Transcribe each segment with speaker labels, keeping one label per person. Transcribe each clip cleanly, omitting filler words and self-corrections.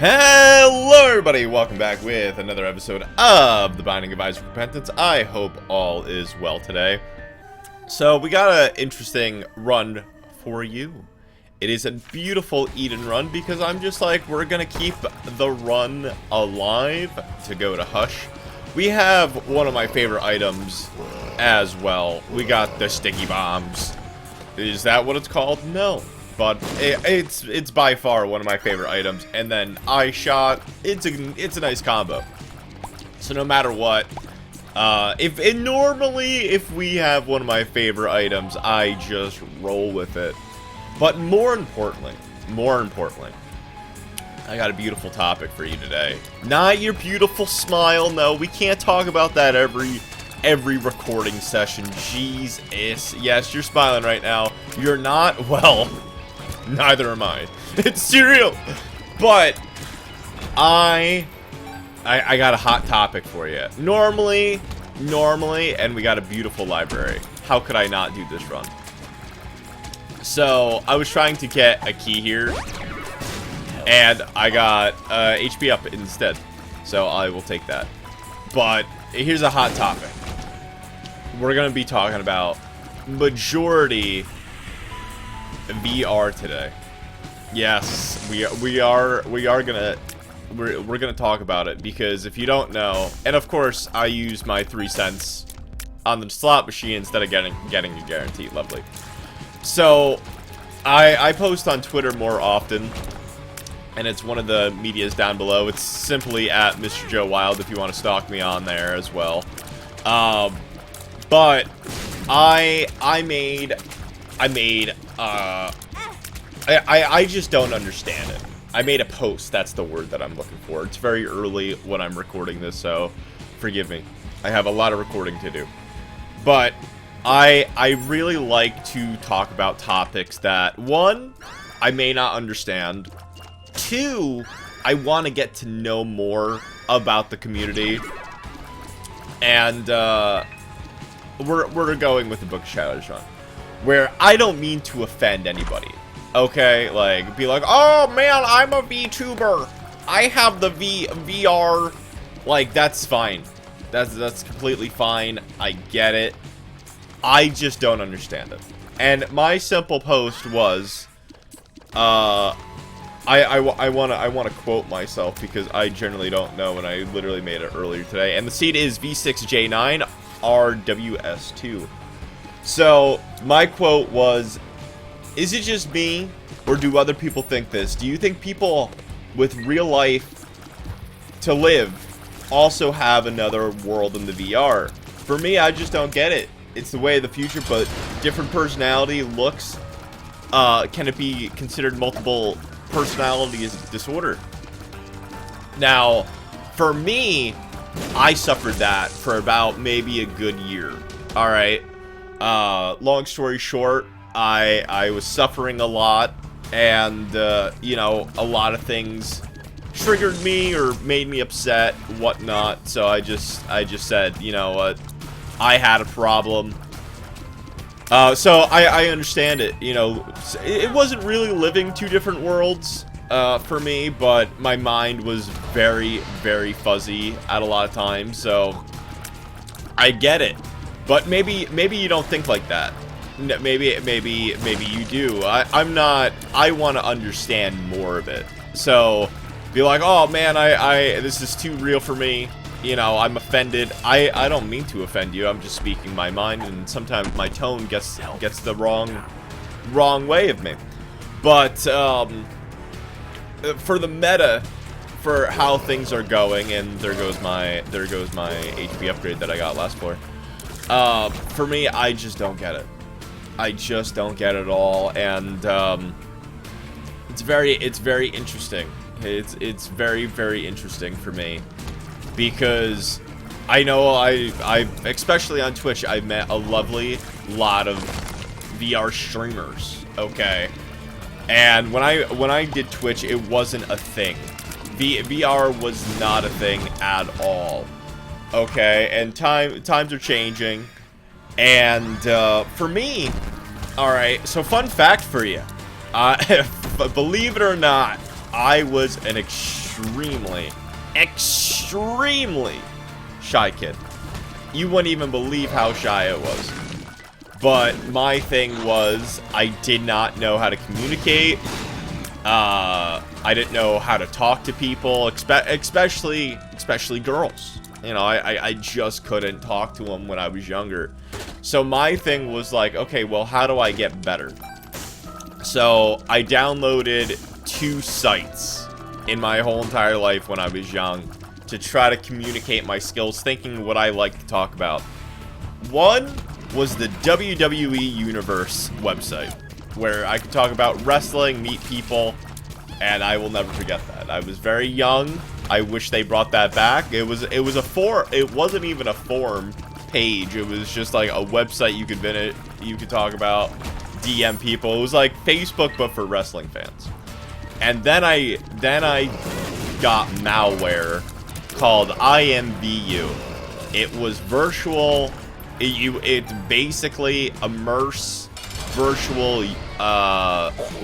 Speaker 1: Hello everybody, welcome back with another episode of The Binding of Isaac Repentance. I hope all is well today. So we got an interesting run for you. It is a beautiful Eden run because I'm just like, we're gonna keep the run alive to go to Hush. We have one of my favorite items as well. We got the sticky bombs. Is that what it's called? No. But it's by far one of my favorite items. And then eye shot, it's a nice combo. So no matter what, normally if we have one of my favorite items, I just roll with it. But more importantly, I got a beautiful topic for you today. Not your beautiful smile. No, we can't talk about that every recording session. Jesus. Yes, you're smiling right now. You're not. Well, neither am I. It's cereal. But I got a hot topic for you. Normally, and we got a beautiful library. How could I not do this run? So, I was trying to get a key here, and I got HP up instead. So, I will take that. But, here's a hot topic. We're going to be talking about majority VR today. Yes, we're gonna talk about it, because if you don't know, and of course I use my 3 cents on the slot machine instead of getting a guarantee. Lovely. So I post on Twitter more often, and it's one of the medias down below. It's simply at Mr. Joe Wilde if you want to stalk me on there as well. But I just don't understand it. I made a post, that's the word that I'm looking for. It's very early when I'm recording this, so forgive me. I have a lot of recording to do. But I really like to talk about topics that, 1, I may not understand. 2, I want to get to know more about the community. And we're going with the Book of Shadows run, where I don't mean to offend anybody. Okay, like, be like, oh man, I'm a VTuber. I have the VR. Like, that's fine. That's completely fine. I get it. I just don't understand it. And my simple post was, I wanna quote myself because I generally don't know, and I literally made it earlier today. And the seed is V6J9 RWS2. So my quote was, is it just me, or do other people think this? Do you think people with real life to live also have another world in the VR? For me, I just don't get it. It's the way of the future, but different personality looks. Can it be considered multiple personality disorder? Now, for me, I suffered that for about maybe a good year. Alright. Long story short, I was suffering a lot, and you know, a lot of things triggered me or made me upset, whatnot. So I just said, you know what, I had a problem. So I understand it. You know, it wasn't really living 2 different worlds for me, but my mind was very, very fuzzy at a lot of times. So I get it, but maybe you don't think like that. Maybe you do. I'm not. I want to understand more of it. So, be like, oh man, this is too real for me. You know, I'm offended. I don't mean to offend you. I'm just speaking my mind, and sometimes my tone gets the wrong way of me. But for the meta, for how things are going, and there goes my HP upgrade that I got last floor. For me, I just don't get it. I just don't get it at all, and it's very interesting. It's very, very interesting for me, because I know I've especially on Twitch, I've met a lovely lot of VR streamers. Okay, and when I did Twitch, it wasn't a thing. VR was not a thing at all. Okay, and times are changing. And for me, alright, so fun fact for you. Believe it or not, I was an extremely shy kid. You wouldn't even believe how shy I was. But my thing was, I did not know how to communicate. I didn't know how to talk to people, especially girls. You know, I just couldn't talk to them when I was younger. So my thing was like, okay, well, how do I get better? So I downloaded 2 sites in my whole entire life when I was young to try to communicate my skills, thinking what I like to talk about. One was the WWE Universe website, where I could talk about wrestling, meet people, and I will never forget that. I was very young. I wish they brought that back. It wasn't even a forum page. It was just like a website you could visit. You could talk about, DM people. It was like Facebook, but for wrestling fans. And then I got malware called IMVU. It was virtual. It's basically immerse virtual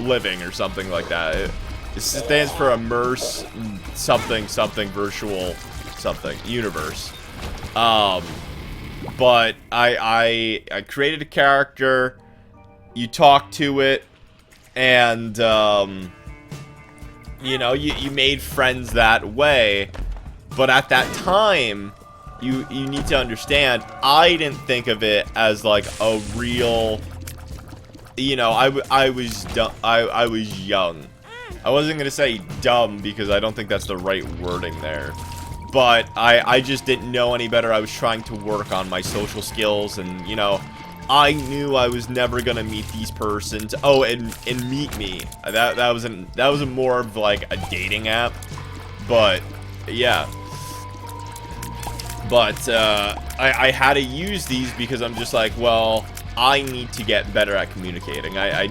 Speaker 1: living or something like that. It stands for immerse something virtual something universe. But I created a character. You talk to it, and you know, you made friends that way. But at that time, you need to understand, I didn't think of it as like a real, you know, I was young. I wasn't gonna say dumb because I don't think that's the right wording there. But I just didn't know any better. I was trying to work on my social skills, and you know, I knew I was never gonna meet these persons. Oh, and Meet Me. That was more of like a dating app. But yeah. But I had to use these because I'm just like, well, I need to get better at communicating. I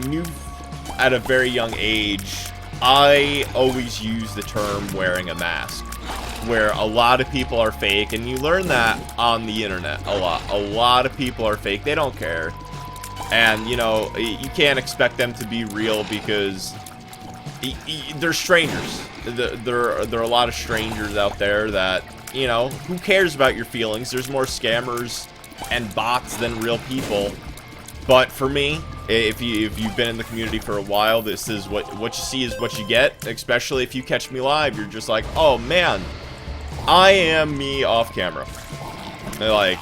Speaker 1: knew at a very young age, I always use the term wearing a mask, where a lot of people are fake, and you learn that on the internet a lot. A lot of people are fake. They don't care. And, you know, you can't expect them to be real because they're strangers. There are a lot of strangers out there that, you know, who cares about your feelings? There's more scammers and bots than real people. But for me, if you've been in the community for a while, this is what you see is what you get. Especially if you catch me live, you're just like, oh man, I am me off camera. Like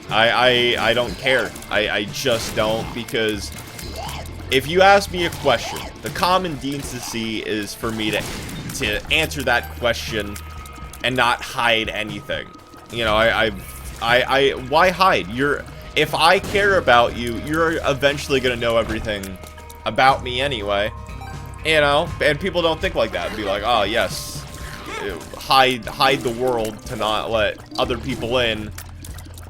Speaker 1: I don't care. I just don't, because if you ask me a question, the common decency is for me to answer that question and not hide anything. You know, why hide? If I care about you, you're eventually gonna know everything about me anyway. You know, and people don't think like that. Be like, oh yes, hide the world to not let other people in,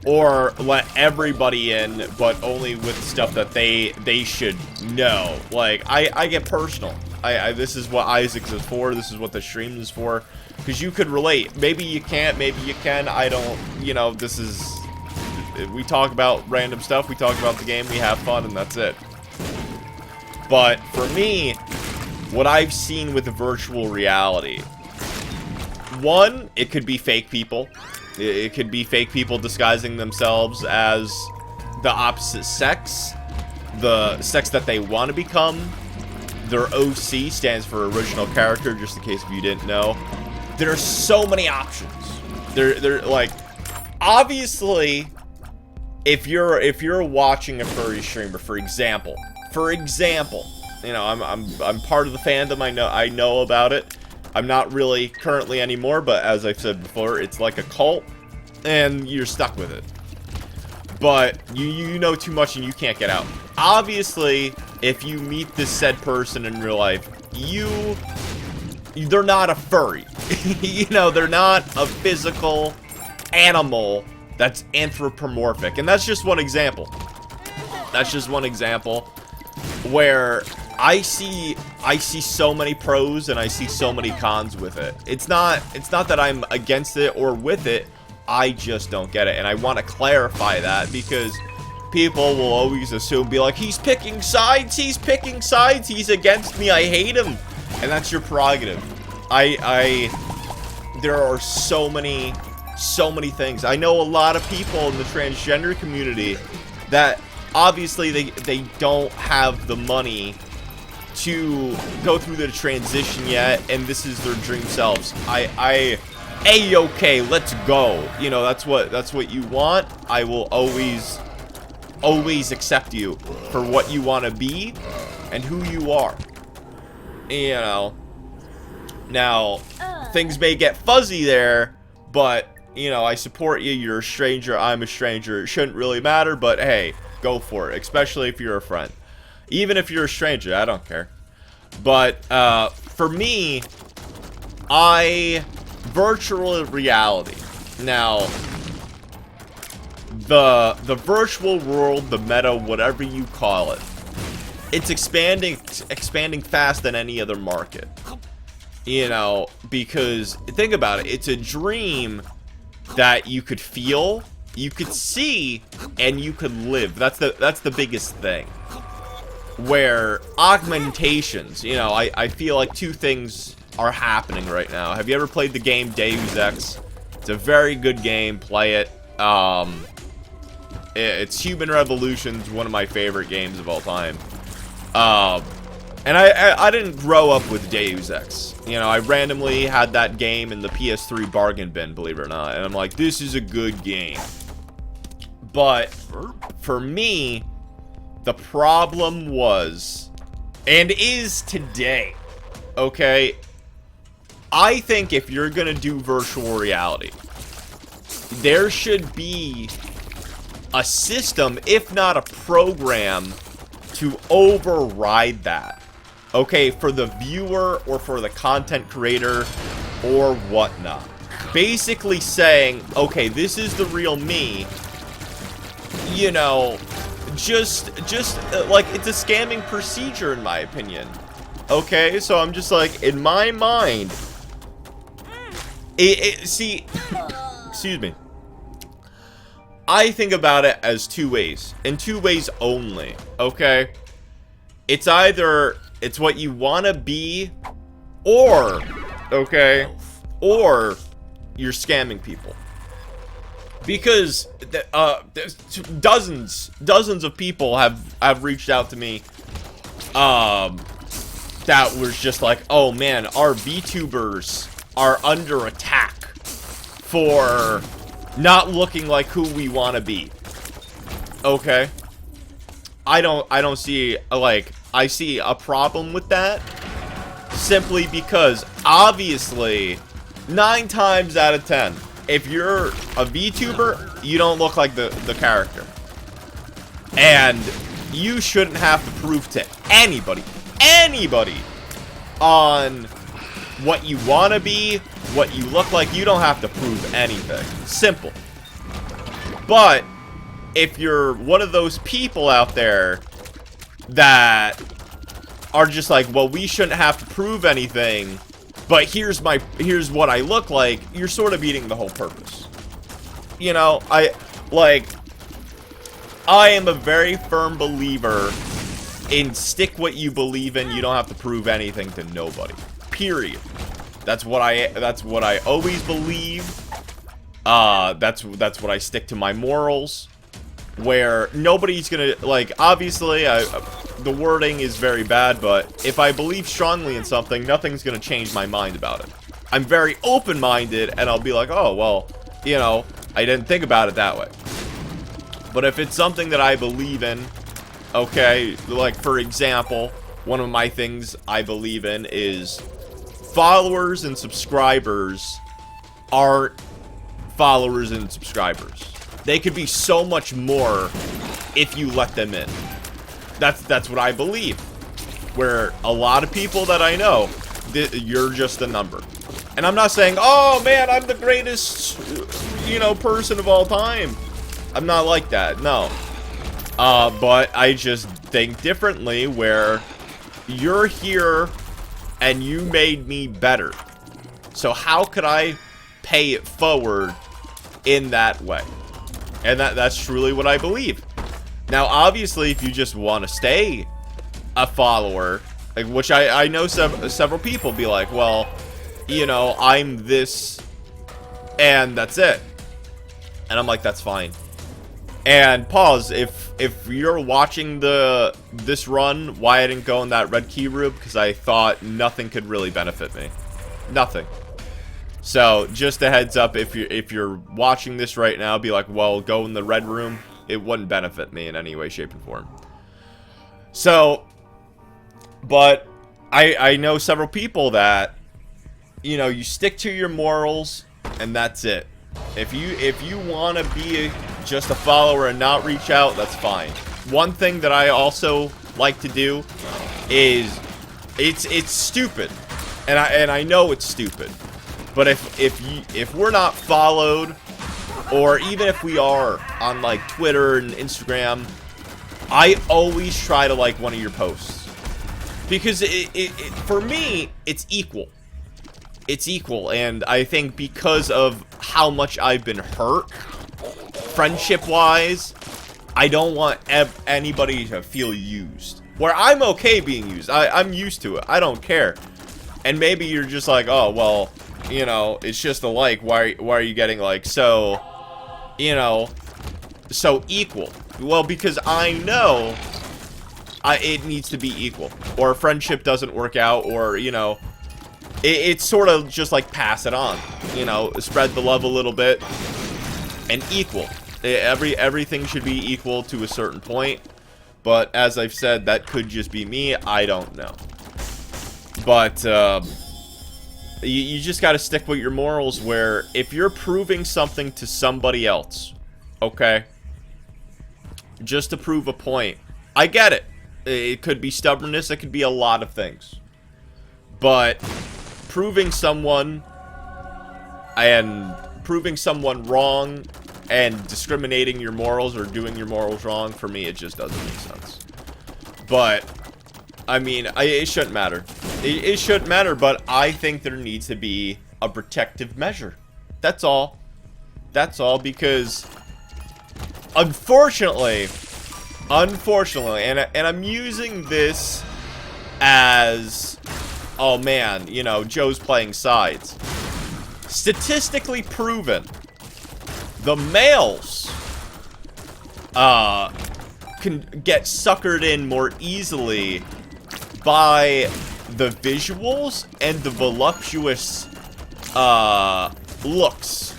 Speaker 1: or let everybody in, but only with stuff that they should know. Like, I get personal. This is what Isaacs is for. This is what the stream is for. Because you could relate. Maybe you can't. Maybe you can. I don't. You know, this is. We talk about random stuff. We talk about the game. We have fun, and that's it. But for me, what I've seen with virtual reality, one, it could be fake people. It could be fake people disguising themselves as the opposite sex, the sex that they want to become. Their OC stands for original character, just in case if you didn't know. There are so many options. They're like, obviously, if you're watching a furry streamer, for example, you know, I'm part of the fandom. I know about it. I'm not really currently anymore, but as I've said before, it's like a cult, and you're stuck with it. But you know too much and you can't get out. Obviously, if you meet this said person in real life, they're not a furry. You know, they're not a physical animal that's anthropomorphic. And that's just one example. That's just one example where I see so many pros and I see so many cons with it. It's not that I'm against it or with it. I just don't get it. And I want to clarify that because people will always assume, be like, he's picking sides, he's against me, I hate him. And that's your prerogative. There are so many things. I know a lot of people in the transgender community that obviously they don't have the money to go through the transition yet, and this is their dream selves. A-okay, let's go. You know, that's what you want. I will always accept you for what you want to be and who you are. You know, now things may get fuzzy there, but you know, I support you. You're a stranger, I'm a stranger. It shouldn't really matter, but hey, go for it, especially if you're a friend. Even if you're a stranger, I don't care. But for me, virtual reality. Now, the virtual world, the meta, whatever you call it, it's expanding fast than any other market. You know, because think about it, it's a dream that you could feel, you could see, and you could live. That's the biggest thing. Where augmentations, you know, I feel like two things are happening right now. Have you ever played the game Deus Ex? It's a very good game. Play it. It's Human Revolution's one of my favorite games of all time. And I didn't grow up with Deus Ex. You know, I randomly had that game in the PS3 bargain bin, believe it or not. And I'm like, this is a good game. But for me, the problem was, and is today, okay? I think if you're gonna do virtual reality, there should be a system, if not a program, to override that. Okay, for the viewer or for the content creator or whatnot. Basically saying, okay, this is the real me. You know, just like, it's a scamming procedure in my opinion. Okay, so I'm just like, in my mind, see, excuse me, I think about it as two ways, in two ways only. Okay, it's either it's what you want to be, or okay, or you're scamming people. Because dozens of people have reached out to me that was just like, oh man, our VTubers are under attack for not looking like who we want to be. Okay, I don't see, like, I see a problem with that, simply because obviously 9 times out of 10, if you're a VTuber, you don't look like the character. And you shouldn't have to prove to anybody on what you want to be, what you look like. You don't have to prove anything. Simple. But if you're one of those people out there that are just like, well, we shouldn't have to prove anything, but here's what I look like, you're sort of eating the whole purpose. You know, I am a very firm believer in stick what you believe in. You don't have to prove anything to nobody. Period. That's what I always believe. That's what I stick to, my morals. Where nobody's gonna, like, obviously the wording is very bad, but if I believe strongly in something, nothing's gonna change my mind about it. I'm very open-minded, and I'll be like, oh, well, you know, I didn't think about it that way. But if it's something that I believe in, okay, like, for example, one of my things I believe in is followers and subscribers aren't followers and subscribers. They could be so much more if you let them in. That's what I believe. Where a lot of people that I know, you're just a number. And I'm not saying, oh man, I'm the greatest, you know, person of all time. I'm not like that, no. But I just think differently, where you're here and you made me better. So how could I pay it forward in that way? And that's truly what I believe. Now, obviously, if you just want to stay a follower, like, which I know several people be like, well, you know, I'm this, and that's it. And I'm like, that's fine. And pause, if you're watching this run, why I didn't go in that red key room, because I thought nothing could really benefit me. Nothing. So, just a heads up, if you're watching this right now, be like, well, go in the red room. It wouldn't benefit me in any way, shape, or form. So, but I know several people that, you know, you stick to your morals, and that's it. If you want to be just a follower and not reach out, that's fine. One thing that I also like to do is, it's stupid, and I know it's stupid, but if we're not followed, or even if we are on like Twitter and Instagram, I always try to like one of your posts, because for me it's equal. It's equal, and I think because of how much I've been hurt, friendship-wise, I don't want anybody to feel used. Where I'm okay being used. I'm used to it. I don't care. And maybe you're just like, oh, well, you know, it's just a like. Why are you getting like so, you know, so equal? Well, because I know it needs to be equal. Or a friendship doesn't work out, or, you know, it's sort of just like pass it on, you know, spread the love a little bit, and equal. Everything should be equal to a certain point, but as I've said, that could just be me. I don't know, but you just got to stick with your morals. Where if you're proving something to somebody else, okay, just to prove a point, I get it. It could be stubbornness. It could be a lot of things, but proving someone wrong and discriminating your morals or doing your morals wrong, for me, it just doesn't make sense. But I mean, it shouldn't matter. It shouldn't matter, but I think there needs to be a protective measure. That's all. That's all, because unfortunately, and I'm using this as, oh man, you know, Joe's playing sides. Statistically proven, the males can get suckered in more easily by the visuals and the voluptuous looks,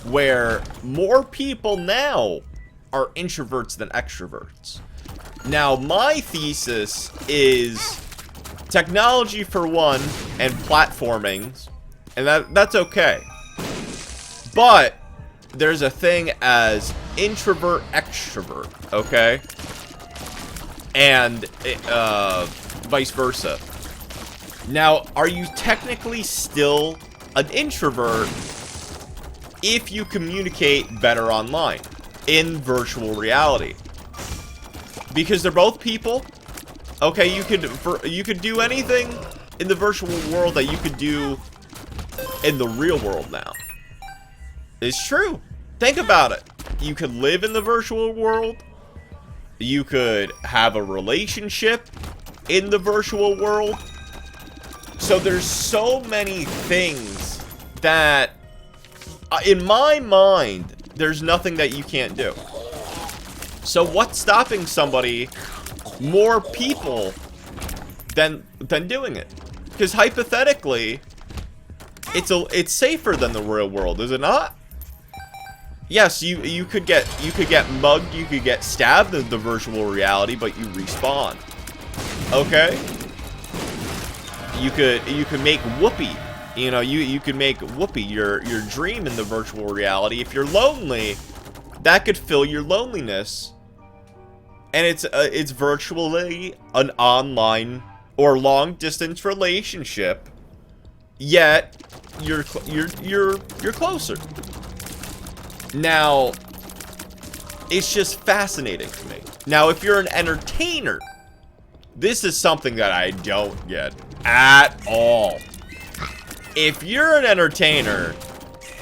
Speaker 1: where more people now are introverts than extroverts. Now, my thesis is technology for one, and platforming, and that's okay. But there's a thing as introvert extrovert, okay? And vice versa. Now, are you technically still an introvert if you communicate better online in virtual reality? Because they're both people. Okay, you could do anything in the virtual world that you could do in the real world now. It's true. Think about it. You could live in the virtual world. You could have a relationship in the virtual world. So there's so many things that, in my mind, there's nothing that you can't do. So what's stopping somebody, more people, than doing it? Because hypothetically, it's safer than the real world, is it not? Yes, you could get mugged, you could get stabbed in the virtual reality, but you respawn. Okay? You could make Whoopi, you know, you could make Whoopi your dream in the virtual reality. If you're lonely, that could fill your loneliness. And it's virtually an online or long distance relationship, yet you're closer. Now, it's just fascinating to me. Now, if you're an entertainer, this is something that I don't get at all. If you're an entertainer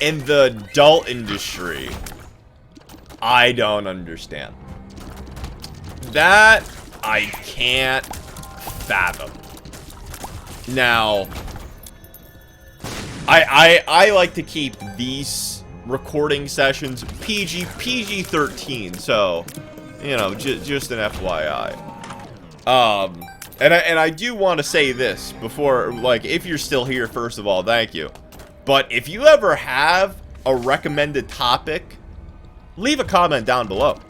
Speaker 1: in the adult industry, I don't understand. That I can't fathom. Now, I like to keep these recording sessions PG-13, so, you know, just an FYI. And I do want to say this before, like, if you're still here, first of all, thank you. But if you ever have a recommended topic, leave a comment down below.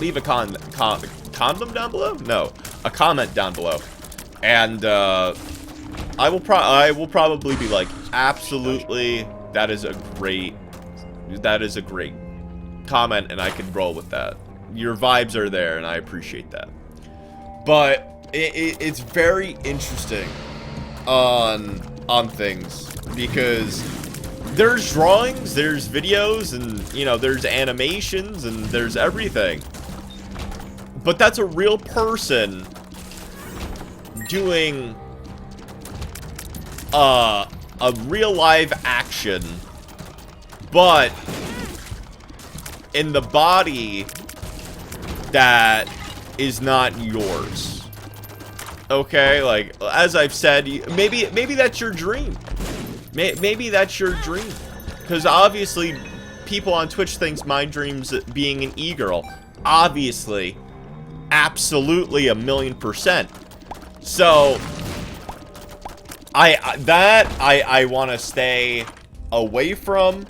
Speaker 1: Leave a condom down below? No, a comment down below. And, I will probably be like, absolutely, that is a great comment, and I can roll with that. Your vibes are there, and I appreciate that. But it's very interesting on things, because there's drawings, there's videos, and, you know, there's animations, and there's everything. But that's a real person doing a real live action, but in the body that is not yours. Okay, like, as I've said, maybe that's your dream. Maybe that's your dream. Because obviously, people on Twitch thinks my dream's being an e-girl. Obviously. Absolutely 1,000,000%. So, I want to stay away from.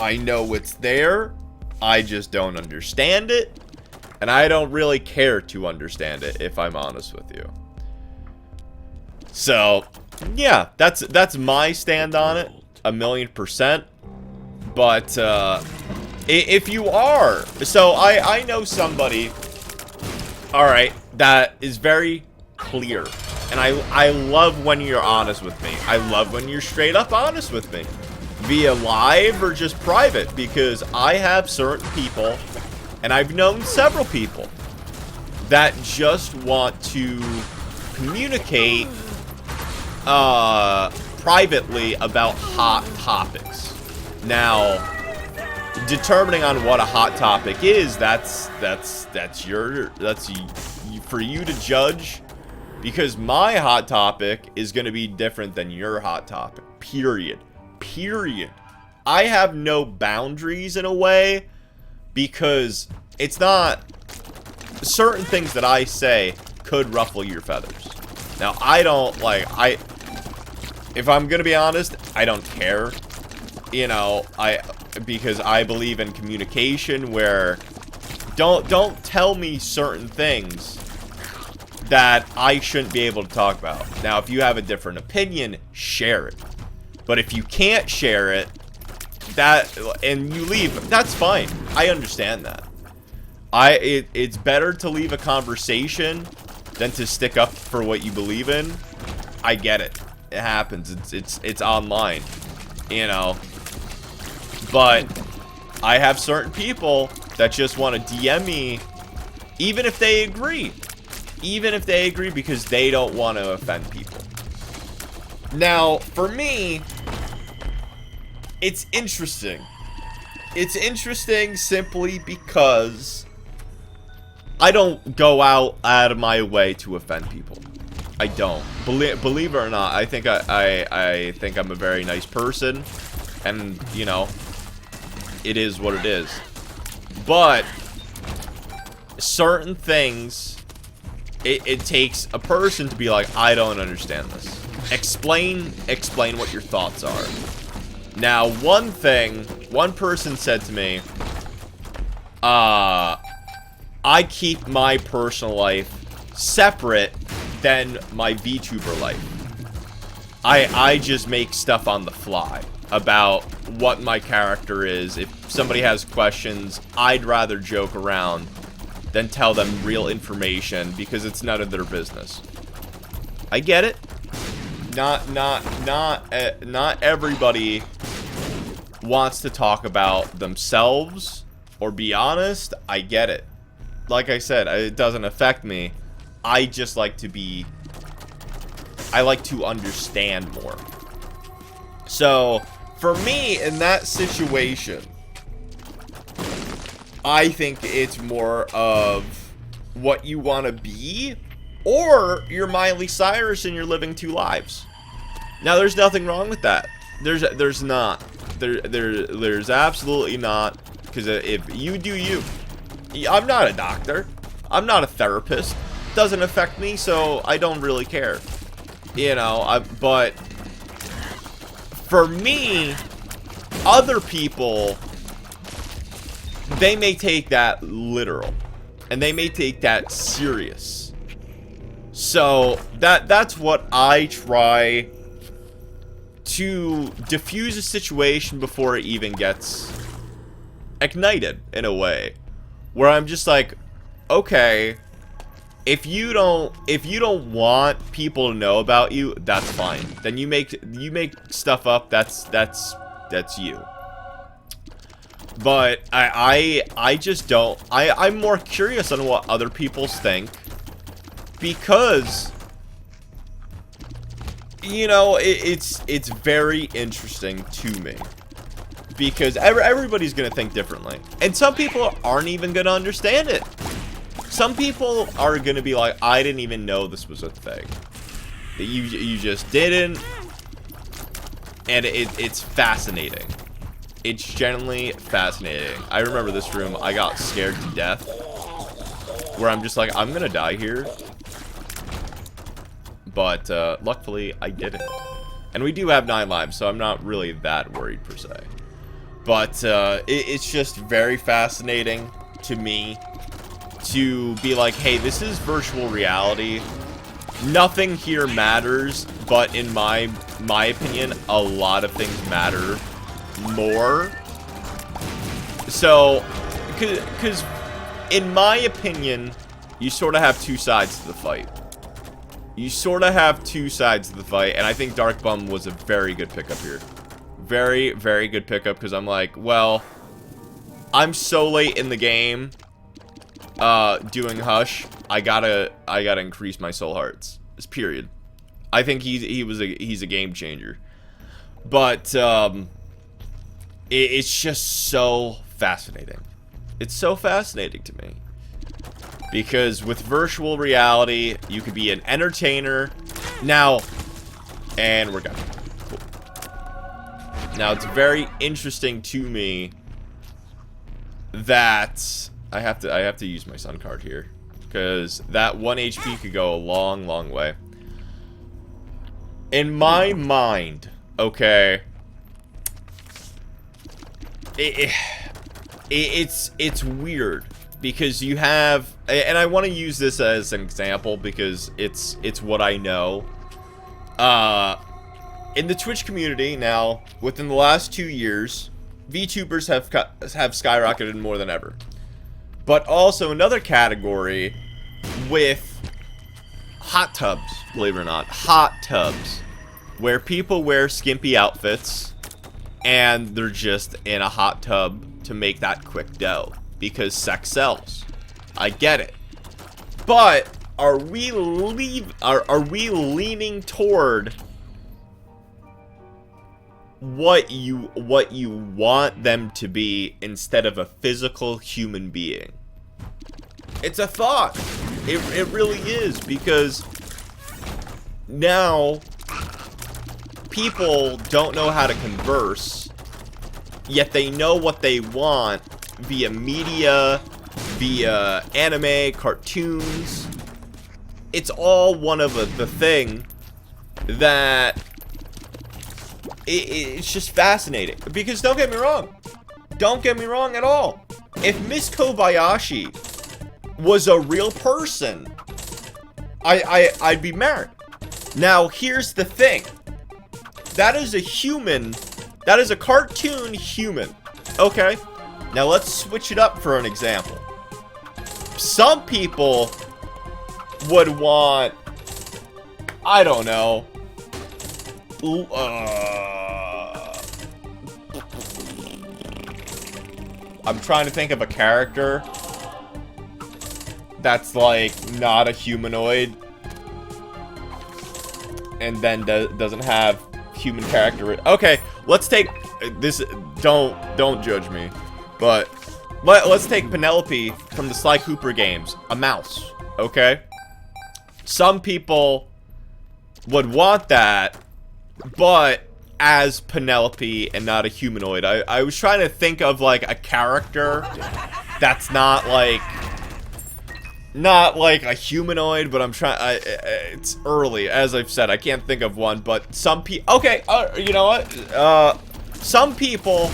Speaker 1: I know it's there. I just don't understand it. And I don't really care to understand it, if I'm honest with you. So, yeah, that's my stand on it, 1,000,000%. But, if you are, so I know somebody, alright, that is very clear. And I love when you're honest with me. I love when you're straight up honest with me. Via live or just private, because I have certain people, and I've known several people, that just want to communicate privately about hot topics. Now, determining on what a hot topic is, that's for you to judge, because my hot topic is going to be different than your hot topic. Period. I have no boundaries in a way, because it's not, certain things that I say could ruffle your feathers. Now, I don't, like, if I'm gonna be honest, I don't care, you know, because I believe in communication, where don't tell me certain things that I shouldn't be able to talk about. Now, if you have a different opinion, share it. But if you can't share it, and you leave, that's fine. I understand that. It's better to leave a conversation than to stick up for what you believe in. I get it. It happens. It's online, you know. But I have certain people that just want to DM me, even if they agree. Even if they agree, because they don't want to offend people. Now, for me, it's interesting. It's interesting simply because I don't go out of my way to offend people. I don't. Believe it or not, I think I think I'm a very nice person, and, you know, it is what it is. But certain things, it takes a person to be like, I don't understand this. Explain what your thoughts are. Now, one person said to me, I keep my personal life separate than my VTuber life. I just make stuff on the fly about what my character is. If somebody has questions, I'd rather joke around than tell them real information, because it's none of their business. I get it. Not everybody wants to talk about themselves or be honest. I get it. Like I said, it doesn't affect me. I just like to I like to understand more. So, for me, in that situation, I think it's more of what you want to be, or you're Miley Cyrus and you're living two lives. Now, there's nothing wrong with that. There's not. There's absolutely not. Because if you do you, I'm not a doctor. I'm not a therapist. Doesn't affect me, so I don't really care. You know, but for me, other people, they may take that literal. And they may take that serious. So, that's what I try to diffuse a situation before it even gets ignited, in a way. Where I'm just like, okay, if you don't want people to know about you, that's fine. Then you make stuff up, that's you. But I just don't. I'm more curious on what other people think, because, you know, it's very interesting to me, because everybody's gonna think differently, and some people aren't even gonna understand it. Some people are gonna be like, I didn't even know this was a thing. You just didn't, and it's fascinating. It's genuinely fascinating. I remember this room, I got scared to death, where I'm just like, I'm gonna die here. But, luckily, I didn't. And we do have 9 lives, so I'm not really that worried, per se. But, it's just very fascinating to me to be like, hey, this is virtual reality. Nothing here matters, but in my opinion, a lot of things matter more. So, because in my opinion, you sort of have two sides to the fight. You sort of have two sides to the fight, and I think Dark Bum was a very good pickup here. Very, very good pickup, because I'm like, well, I'm so late in the game doing Hush. I gotta increase my soul hearts. It's period. I think he's a game changer. But it's just so fascinating. It's so fascinating to me. Because with virtual reality, you could be an entertainer. Now, and we're done. Cool. Now, it's very interesting to me that I have to use my sun card here, because that 1 HP could go a long, long way. In my mind, okay, it's weird, because you have, and I want to use this as an example because it's what I know. In the Twitch community now, within the last 2 years, VTubers have skyrocketed more than ever. But also another category with hot tubs, believe it or not, hot tubs, where people wear skimpy outfits and they're just in a hot tub to make that quick dough because sex sells. I get it. But are we leaning toward what you want them to be instead of a physical human being? It's a thought. It really is, because now people don't know how to converse, yet they know what they want via media, via anime, cartoons. It's all one of the thing that it's just fascinating. Because don't get me wrong at all. If Miss Kobayashi was a real person, I'd be married. Now, here's the thing. That is a human. That is a cartoon human. Okay? Now, let's switch it up for an example. Some people would want, I don't know, I'm trying to think of a character that's like not a humanoid and then doesn't have human character. Okay, let's take this. Don't judge me, but Let's take Penelope from the Sly Cooper games. A mouse, okay? Some people would want that, but as Penelope and not a humanoid. I was trying to think of, like, a character that's not like a humanoid, but I'm trying, it's early, as I've said, I can't think of one, but some people, okay, you know what, some people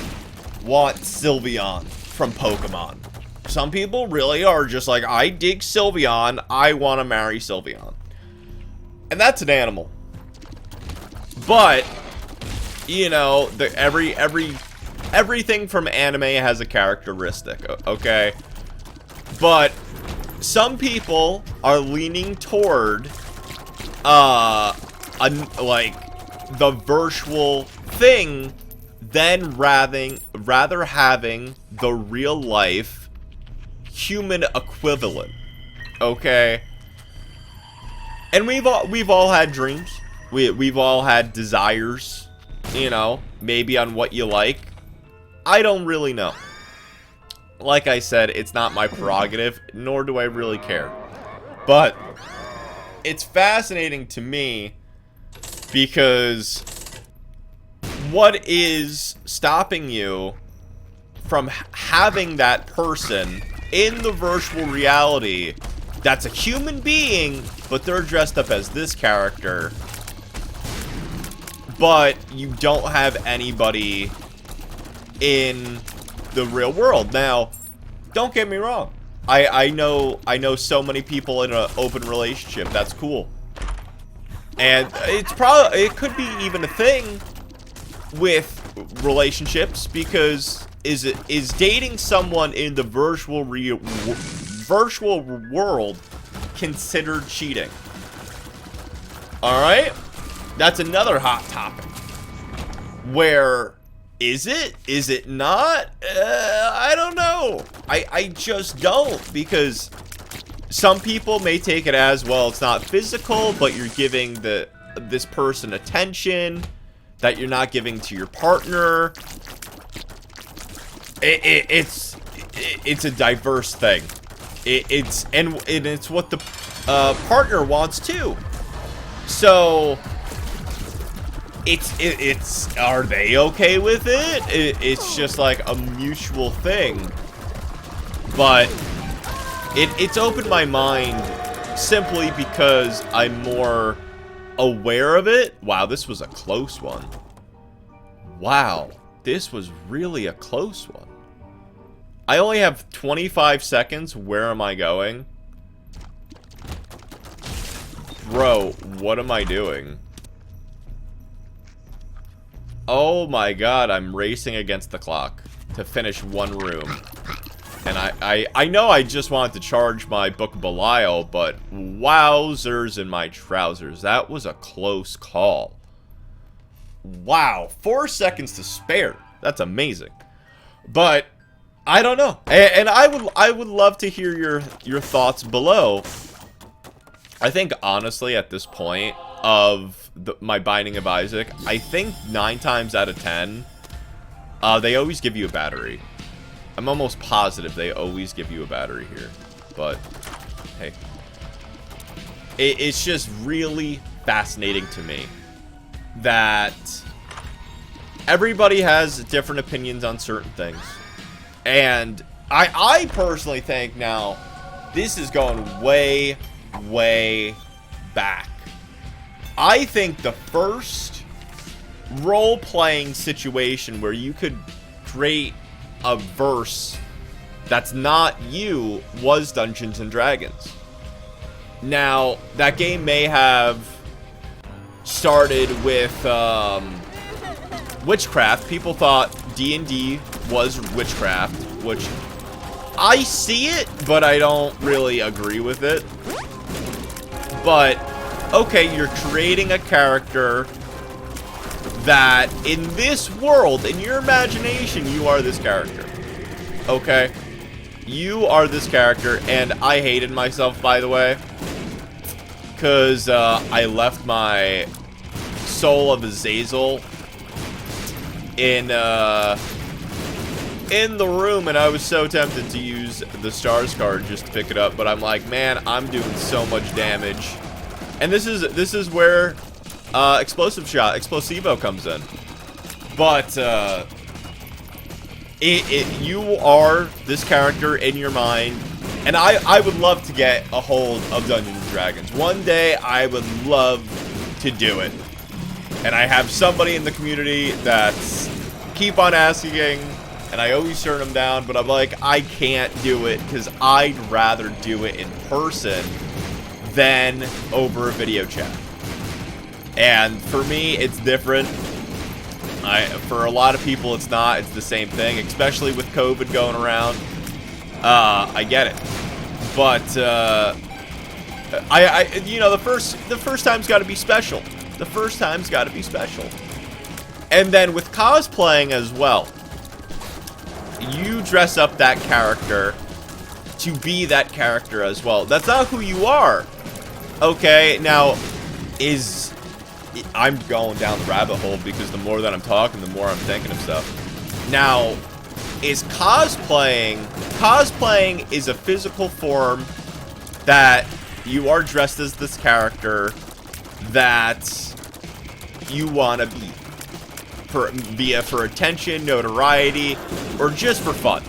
Speaker 1: want Sylveon from Pokemon. Some people really are just like, I dig Sylveon, I want to marry Sylveon. And that's an animal. But, you know, everything from anime has a characteristic, okay? But some people are leaning toward, like, the virtual thing than rather having the real life human equivalent, okay? And we've all had dreams. We've all had desires, you know, maybe on what you like. I don't really know. Like I said, it's not my prerogative, nor do I really care. But it's fascinating to me because what is stopping you from having that person in the virtual reality that's a human being, but they're dressed up as this character, but you don't have anybody in the real world? Now, don't get me wrong. I know so many people in an open relationship. That's cool. And it could be even a thing with relationships, because is dating someone in the virtual world considered cheating? All right? That's another hot topic. Where is it? Is it not? I don't know. I just don't, because some people may take it as, well, it's not physical, but you're giving this person attention that you're not giving to your partner. It's a diverse thing. It's what the partner wants too. So it's are they okay with it? It's just like a mutual thing. But it's opened my mind simply because I'm more aware of it. Wow, this was a close one. Wow, this was really a close one. I only have 25 seconds. Where am I going? Bro, what am I doing? Oh my god, I'm racing against the clock to finish one room. And I know I just wanted to charge my Book of Belial, but wowzers in my trousers. That was a close call. Wow, 4 seconds to spare. That's amazing. But I don't know. And I would love to hear your thoughts below. I think honestly at this point of my Binding of Isaac, I think 9 times out of 10 they always give you a battery. I'm almost positive they always give you a battery here. But hey, it's just really fascinating to me that everybody has different opinions on certain things. And I personally think now this is going way back. I think the first role-playing situation where you could create a verse that's not you was Dungeons and Dragons. Now, that game may have started with witchcraft. People thought D&D was witchcraft, which I see it, but I don't really agree with it. But okay, you're creating a character that in this world, in your imagination, you are this character. Okay? You are this character, and I hated myself, by the way, because I left my Soul of Azazel in in the room, and I was so tempted to use the stars card just to pick it up, but I'm like, man, I'm doing so much damage. And this is where Explosivo comes in. But you are this character in your mind, and I would love to get a hold of Dungeons and Dragons. One day I would love to do it. And I have somebody in the community that's keep on asking, and I always turn them down, but I'm like, I can't do it because I'd rather do it in person than over a video chat. And for me, it's different. For a lot of people, it's not. It's the same thing, especially with COVID going around. I get it, but you know, the first time's got to be special. The first time's got to be special. And then with cosplaying as well, you dress up that character to be that character as well. That's not who you are. Okay, now, I'm going down the rabbit hole because the more that I'm talking, the more I'm thinking of stuff. Now, is cosplaying is a physical form that you are dressed as this character that you want to be. For attention, notoriety, or just for fun.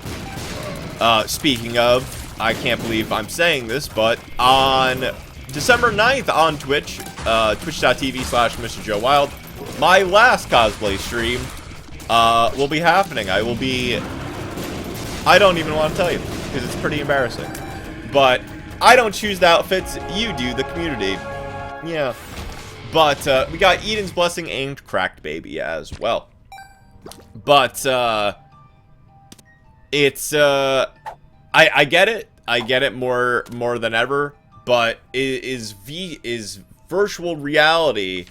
Speaker 1: Speaking of, I can't believe I'm saying this, but on December 9th on Twitch, twitch.tv/MrJoeWilde, my last cosplay stream will be happening. I don't even want to tell you, because it's pretty embarrassing. But I don't choose the outfits, you do, the community. Yeah. But we got Eden's Blessing and Cracked Baby as well. But it's I get it. I get it more than ever. But is virtual reality?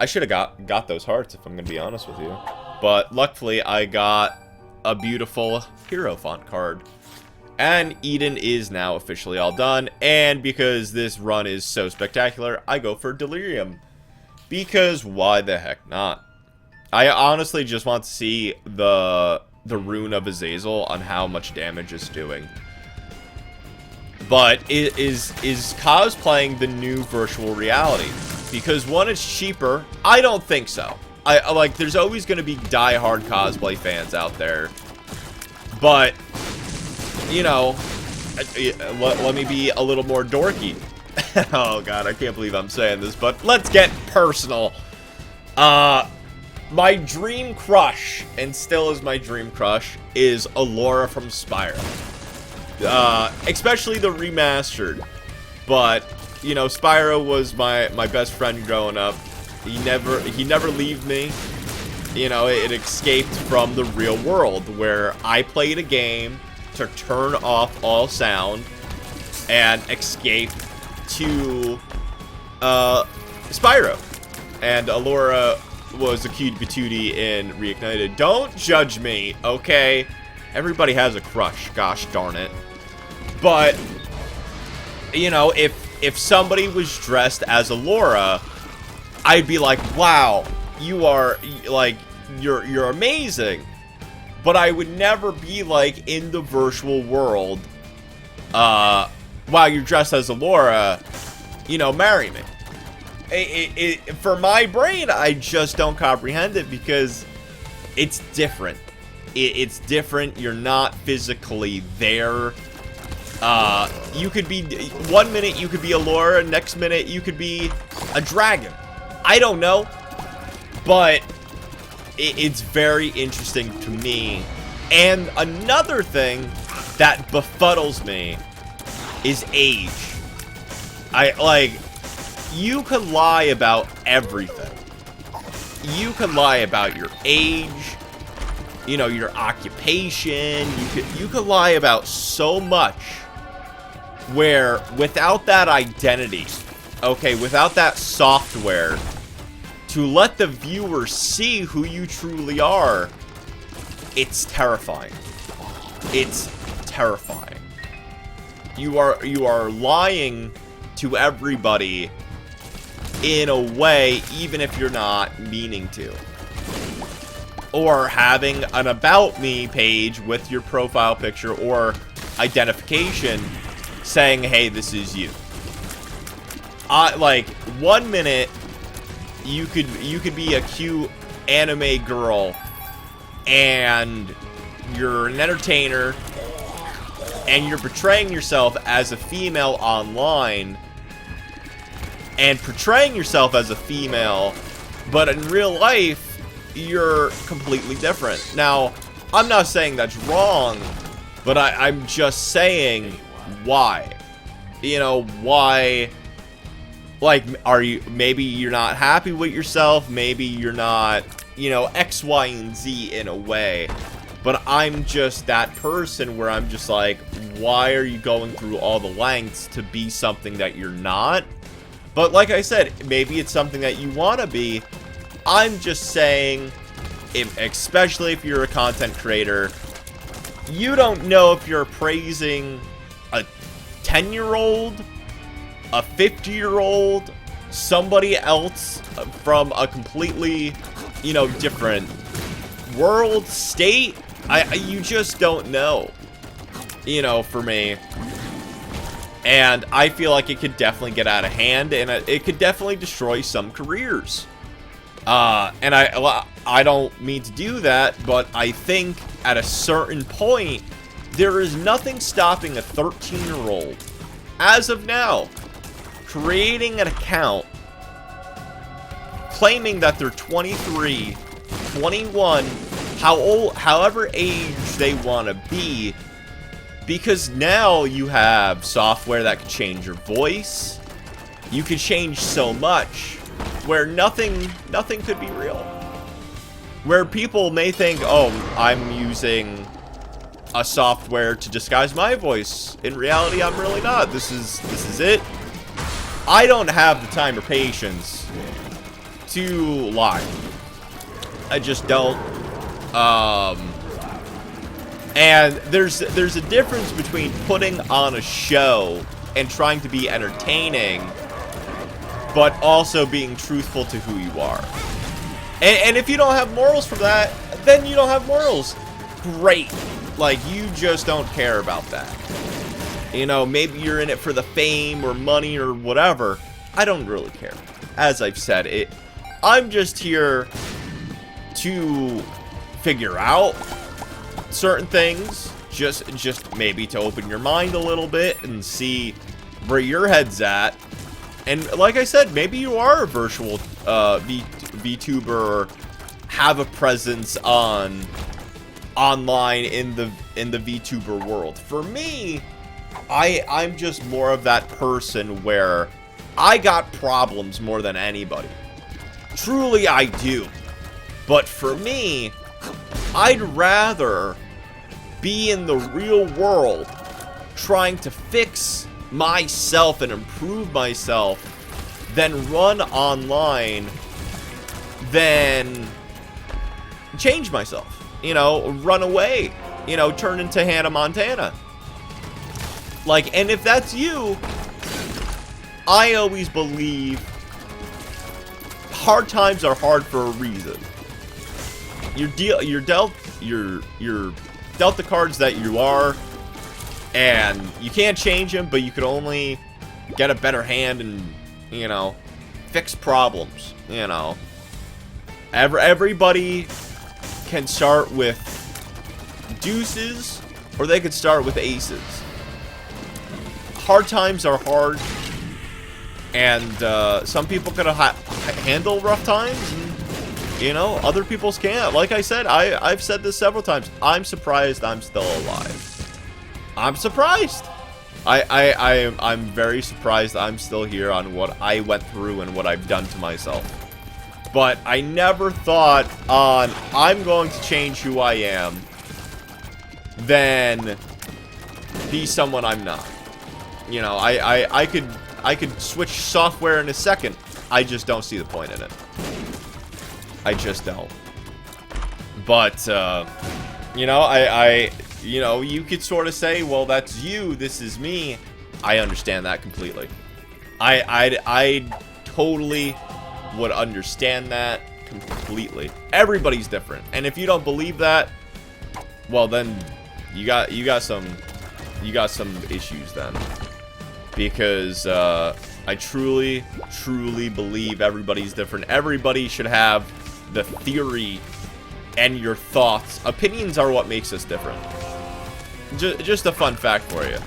Speaker 1: I should have got those hearts if I'm gonna be honest with you. But luckily I got a beautiful hero font card. And Eden is now officially all done. And because this run is so spectacular, I go for Delirium. Because why the heck not? I honestly just want to see the rune of Azazel on how much damage it's doing. But is cosplaying the new virtual reality? Because one, it's cheaper. I don't think so. I like, there's always going to be die-hard cosplay fans out there. But, you know, let me be a little more dorky. Oh god, I can't believe I'm saying this, but let's get personal. My dream crush, and still is my dream crush, is Alora from Spyro. Especially the remastered. But, you know, Spyro was my best friend growing up. He never left me. You know, it escaped from the real world, where I played a game to turn off all sound and escape to Spyro. And Alora was a cute patootie in Reignited. Don't judge me, okay? Everybody has a crush, gosh darn it. But, you know, if somebody was dressed as Alora, I'd be like, wow, you are, like, you're amazing. But I would never be like, in the virtual world, wow, you're dressed as Alora, you know, marry me. For my brain, I just don't comprehend it because it's different. It's different. You're not physically there. You could be, 1 minute you could be Alora, next minute you could be a dragon. I don't know. But it's very interesting to me. And another thing that befuddles me is age. You can lie about everything. You can lie about your age, you know, your occupation. You could lie about so much, where without that identity, okay, without that software to let the viewer see who you truly are, it's terrifying. It's terrifying. You are lying to everybody in a way, even if you're not meaning to. or having an About Me page with your profile picture or identification saying, hey, this is you. Like, 1 minute, you could be a cute anime girl, and you're an entertainer, and you're portraying yourself as a female online, and portraying yourself as a female, but in real life, you're completely different. Now, I'm not saying that's wrong, but I'm just saying why. You know, why? Like, maybe you're not happy with yourself, maybe you're not, you know, X, Y, and Z in a way. But I'm just that person where I'm just like, why are you going through all the lengths to be something that you're not? But like I said, maybe it's something that you want to be. I'm just saying, especially if you're a content creator, you don't know if you're praising a 10-year-old, a 50-year-old, somebody else from a completely, you know, different world, state. You just don't know, you know, for me. And I feel like it could definitely get out of hand, and it could definitely destroy some careers. And I don't mean to do that, but I think at a certain point, there is nothing stopping a 13-year-old, as of now, creating an account, claiming that they're 23, 21, however age they want to be, because now you have software that can change your voice. You can change so much, where nothing could be real. Where people may think, oh, I'm using a software to disguise my voice. In reality, I'm really not. This is it. I don't have the time or patience to lie. I just don't. And there's a difference between putting on a show and trying to be entertaining, but also being truthful to who you are. And if you don't have morals for that, then you don't have morals. Great. Like, you just don't care about that. You know, maybe you're in it for the fame or money or whatever. I don't really care. As I've said, I'm just here to figure out certain things, just maybe to open your mind a little bit and see where your head's at. And like I said, maybe you are a virtual VTuber or have a presence online in the VTuber world. For me, I'm just more of that person where I got problems more than anybody. Truly, I do. But for me, I'd rather be in the real world trying to fix myself and improve myself than run online than change myself. You know, run away. You know, turn into Hannah Montana. Like, and if that's you, I always believe hard times are hard for a reason. You're dealt the cards that you are, and you can't change them, but you can only get a better hand and, you know, fix problems. You know, everybody can start with deuces, or they could start with aces. Hard times are hard, and some people can handle rough times, and, you know, other people's can't. Like I said, I've said this several times. I'm surprised I'm still alive. I'm surprised. I'm very surprised I'm still here on what I went through and what I've done to myself. But I never thought on I'm going to change who I am, then be someone I'm not. You know, I could switch software in a second. I just don't see the point in it. I just don't. But you know, you know, you could sort of say, well, that's you, this is me. I understand that completely. I totally would understand that completely. Everybody's different. And if you don't believe that, well then you got some issues then. Because I truly believe everybody's different. Everybody should have the theory and your thoughts. Opinions are what makes us different. Just a fun fact for you.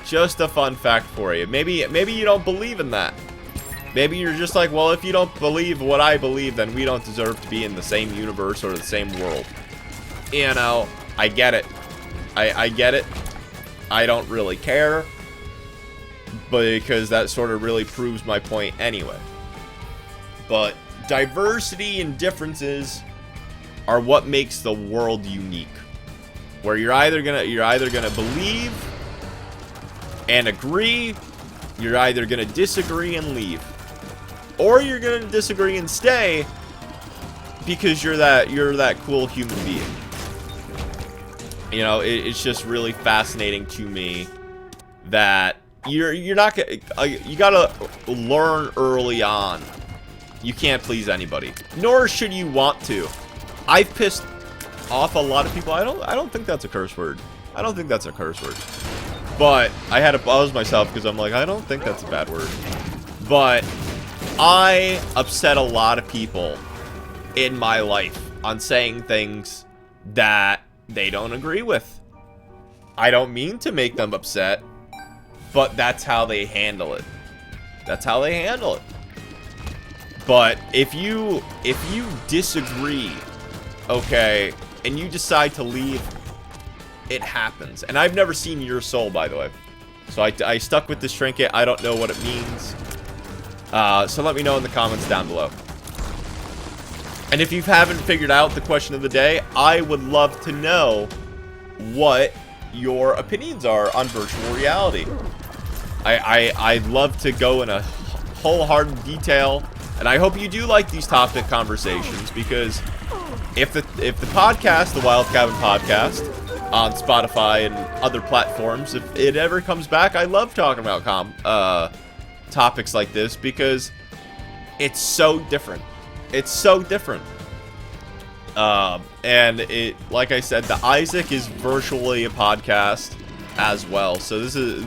Speaker 1: Just a fun fact for you. Maybe you don't believe in that. Maybe you're just like, well, if you don't believe what I believe, then we don't deserve to be in the same universe or the same world. You know, I get it. I get it. I don't really care. Because that sort of really proves my point anyway. But diversity and differences are what makes the world unique. Where you're either gonna believe and agree, you're either gonna disagree and leave, or you're gonna disagree and stay because you're that cool human being. You know, it's just really fascinating to me that you're not gonna, you gotta learn early on. You can't please anybody, nor should you want to. I've pissed off a lot of people. I don't think that's a curse word. I don't think that's a curse word. But I had to pause myself because I'm like, I don't think that's a bad word. But I upset a lot of people in my life on saying things that they don't agree with. I don't mean to make them upset, but that's how they handle it. That's how they handle it. But if you disagree, okay, and you decide to leave, it happens. And I've never seen your soul, by the way. So I stuck with this trinket. I don't know what it means. So let me know in the comments down below. And if you haven't figured out the question of the day, I would love to know what your opinions are on virtual reality. I'd love to go in a wholehearted detail. And I hope you do like these topic conversations, because if the podcast, the Wild Cabin podcast, on Spotify and other platforms, if it ever comes back, I love talking about topics like this, because it's so different. It's so different. And it, like I said, the Isaac is virtually a podcast as well. So this is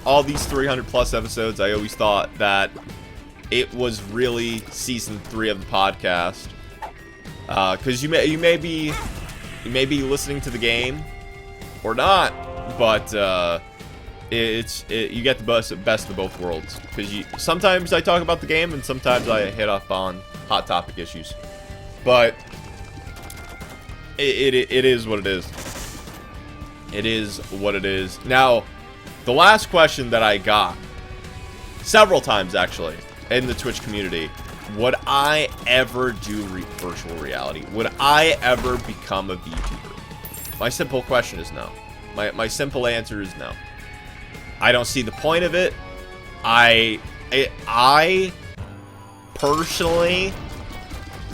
Speaker 1: all these 300 plus episodes. I always thought that it was really season 3 of the podcast, because you may be listening to the game or not, but you get the best of both worlds, because sometimes I talk about the game and sometimes I hit up on hot topic issues, but it is what it is. It is what it is. Now, the last question that I got several times actually in the Twitch community: would I ever do virtual reality? Would I ever become a VTuber? My simple question is no. My simple answer is no. I don't see the point of it. I personally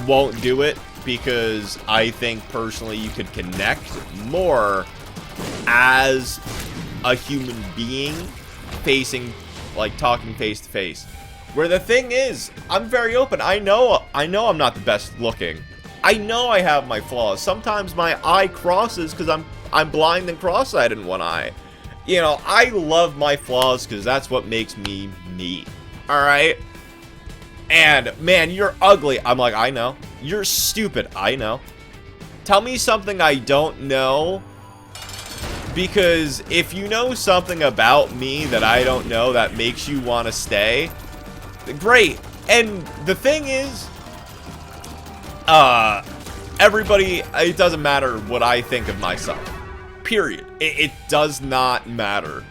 Speaker 1: won't do it, because I think personally you could connect more as a human being, talking face to face. Where the thing is, I'm very open. I know I'm not the best looking. I know I have my flaws. Sometimes my eye crosses because I'm blind and cross-eyed in one eye. You know, I love my flaws because that's what makes me me. Alright? And, man, you're ugly. I'm like, I know. You're stupid. I know. Tell me something I don't know. Because if you know something about me that I don't know that makes you want to stay, great. And the thing is, everybody, it doesn't matter what I think of myself. Period. It does not matter.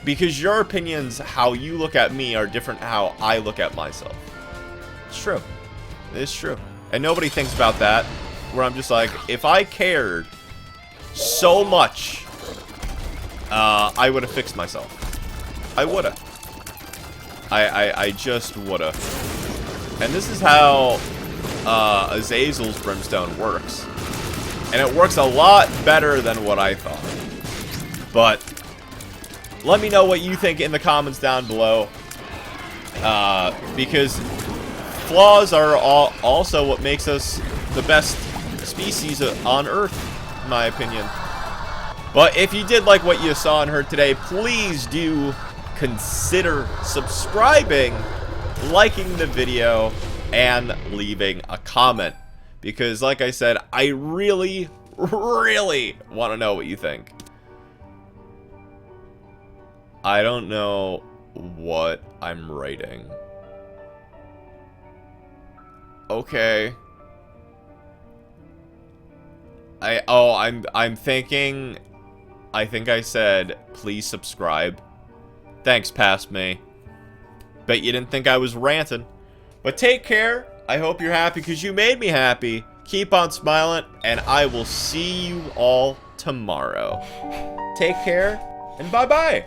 Speaker 1: Because your opinions, how you look at me, are different how I look at myself. It's true. It's true. And nobody thinks about that. Where I'm just like, if I cared so much, I would have fixed myself. I would have. I just would have. And this is how Azazel's Brimstone works. And it works a lot better than what I thought. But let me know what you think in the comments down below. Because flaws are also what makes us the best species on Earth, in my opinion. But if you did like what you saw and heard today, please do consider subscribing, liking the video, and leaving a comment. Because, like I said, I really, really want to know what you think. I don't know what I'm writing. Okay. I'm thinking, I think I said, please subscribe. Thanks, past me. Bet you didn't think I was ranting. But take care. I hope you're happy because you made me happy. Keep on smiling, and I will see you all tomorrow. Take care, and bye-bye.